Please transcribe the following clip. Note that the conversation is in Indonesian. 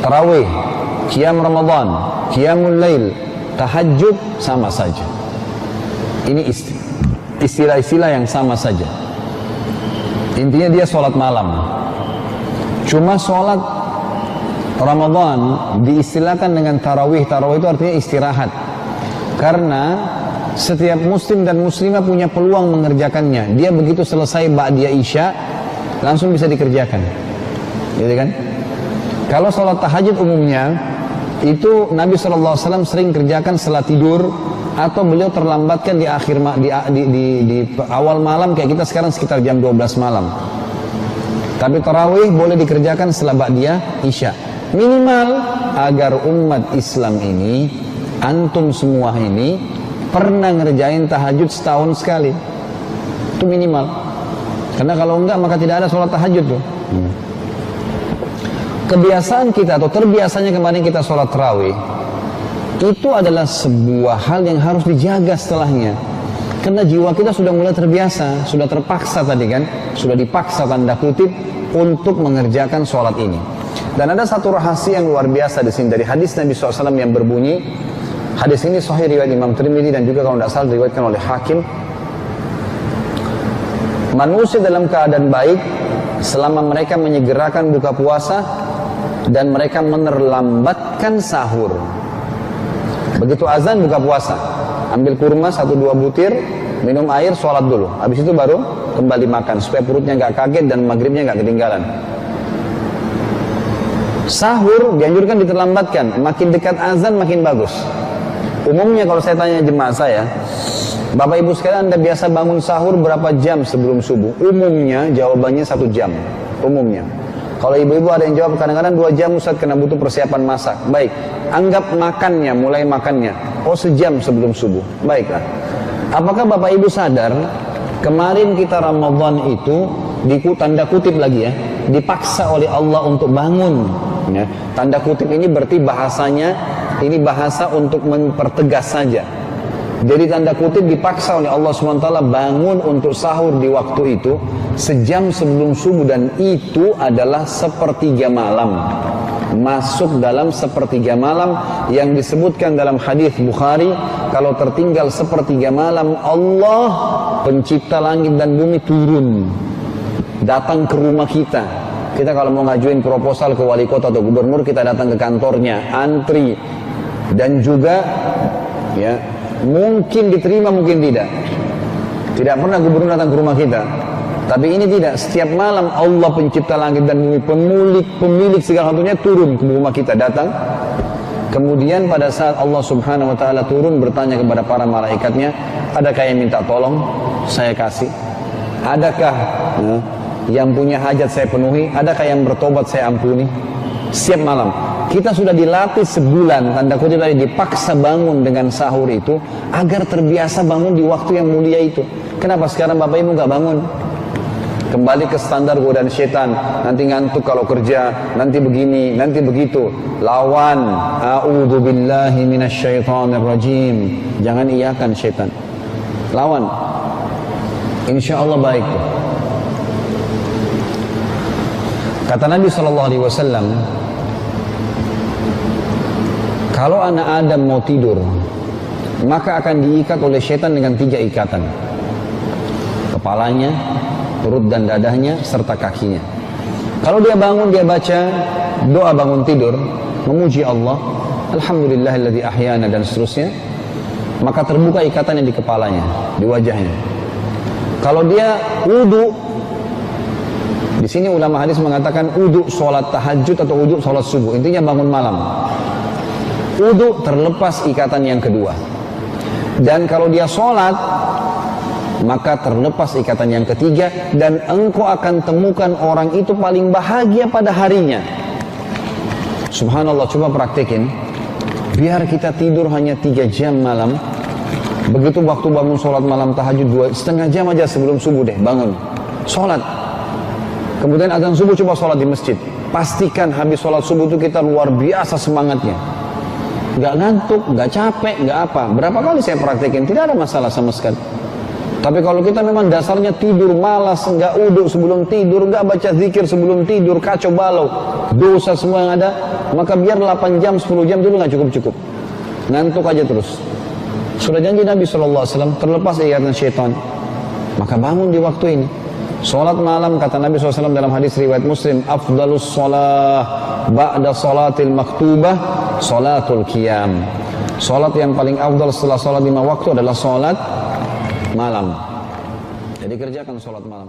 tarawih, qiyam Ramadan, qiyamul lail, tahajud sama saja. Ini istilah-istilah yang sama saja. Intinya dia sholat malam. Cuma sholat Ramadan diistilahkan dengan tarawih. Tarawih itu artinya istirahat. Karena setiap muslim dan muslimah punya peluang mengerjakannya. Dia begitu selesai ba'diyah isya, langsung bisa dikerjakan. Gitu kan? Kalau sholat tahajud umumnya, itu Nabi SAW sering kerjakan setelah tidur, atau beliau terlambatkan di awal malam, kayak kita sekarang sekitar jam 12 malam. Tapi tarawih boleh dikerjakan setelah ba'diyah isya. Minimal agar umat Islam ini, antum semua ini, pernah ngerjain tahajud setahun sekali. Itu minimal. Karena kalau enggak maka tidak ada sholat tahajud tuh. Kebiasaan kita atau terbiasanya kemarin kita sholat tarawih, itu adalah sebuah hal yang harus dijaga setelahnya. Karena jiwa kita sudah mulai terbiasa, sudah terpaksa tadi kan, sudah dipaksa tanda kutip untuk mengerjakan sholat ini. Dan ada satu rahasia yang luar biasa di sini dari hadis Nabi SAW yang berbunyi, hadis ini sahih riwayat Imam Tirmidzi dan juga kalau tidak salah diriwayatkan oleh Hakim. Manusia dalam keadaan baik selama mereka menyegerakan buka puasa dan mereka menerlambatkan sahur. Begitu azan buka puasa, ambil kurma 1-2 butir, minum air, sholat dulu. Habis itu baru kembali makan supaya perutnya nggak kaget dan maghribnya nggak ketinggalan. Sahur dianjurkan diterlambatkan, makin dekat azan makin bagus. Umumnya kalau saya tanya jemaah saya, Bapak Ibu sekalian, Anda biasa bangun sahur berapa jam sebelum subuh? Umumnya jawabannya 1 jam. Umumnya. Kalau ibu-ibu ada yang jawab kadang-kadang 2 jam Ustaz karena butuh persiapan masak. Baik, anggap makannya, mulai makannya. Oh, sejam sebelum subuh. Baiklah. Apakah Bapak Ibu sadar kemarin kita Ramadan itu tanda kutip lagi ya, dipaksa oleh Allah untuk bangun. Ya. Tanda kutip ini berarti bahasanya, ini bahasa untuk mempertegas saja. Jadi tanda kutip dipaksa oleh Allah SWT bangun untuk sahur di waktu itu sejam sebelum subuh, dan itu adalah sepertiga malam. Masuk dalam sepertiga malam yang disebutkan dalam hadis Bukhari, kalau tertinggal sepertiga malam, Allah pencipta langit dan bumi turun, datang ke rumah kita. Kita kalau mau ngajuin proposal ke wali kota atau gubernur, kita datang ke kantornya, antri, dan juga ya mungkin diterima, mungkin tidak. Tidak pernah gubernur datang ke rumah kita. Tapi ini tidak, setiap malam Allah pencipta langit dan bumi, pemilik segala satunya turun ke rumah kita, datang. Kemudian pada saat Allah Subhanahu wa taala turun, bertanya kepada para malaikatnya, adakah yang minta tolong? Saya kasih. Adakah yang punya hajat saya penuhi? Adakah yang bertobat saya ampuni? Setiap malam. Kita sudah dilatih sebulan, tanda kutip tadi, dipaksa bangun dengan sahur itu agar terbiasa bangun di waktu yang mulia itu. Kenapa sekarang Bapak Ibu nggak bangun? Kembali ke standar godaan setan, nanti ngantuk kalau kerja, nanti begini, nanti begitu. Lawan, a'udzubillahi minasyaitonirrajim. Jangan iyakan setan. Lawan. Insya Allah baik. Kata Nabi SAW, kalau anak Adam mau tidur, maka akan diikat oleh setan dengan 3 ikatan. Kepalanya, perut dan dadahnya, serta kakinya. Kalau dia bangun, dia baca doa bangun tidur, memuji Allah, Alhamdulillahilladzi ahyana, dan seterusnya, maka terbuka ikatan yang di kepalanya, di wajahnya. Kalau dia wudu, di sini ulama hadis mengatakan wudu sholat tahajud atau wudu sholat subuh, intinya bangun malam. Wudu terlepas ikatan yang kedua. Dan kalau dia sholat, maka terlepas ikatan yang ketiga, dan engkau akan temukan orang itu paling bahagia pada harinya. Subhanallah, coba praktekin. Biar kita tidur hanya 3 jam malam. Begitu waktu bangun sholat malam tahajud 2,5 jam aja sebelum subuh deh, bangun sholat. Kemudian azan subuh coba sholat di masjid. Pastikan habis sholat subuh itu kita luar biasa semangatnya. Gak ngantuk, gak capek, gak apa. Berapa kali saya praktekin, tidak ada masalah sama sekali. Tapi kalau kita memang dasarnya tidur malas, nggak uduk sebelum tidur, nggak baca zikir sebelum tidur, kacau balau, dosa semua yang ada, maka biar 8 jam, 10 jam dulu nggak cukup-cukup. Ngantuk aja terus. Sudah janji Nabi SAW, terlepas ikatan syaitan. Maka bangun di waktu ini. Salat malam, kata Nabi SAW dalam hadis riwayat Muslim, afdalus salah ba'da salatil maktubah, salatul qiyam. Salat yang paling afdal setelah salat 5 waktu adalah salat malam. Jadi kerjakan salat malam.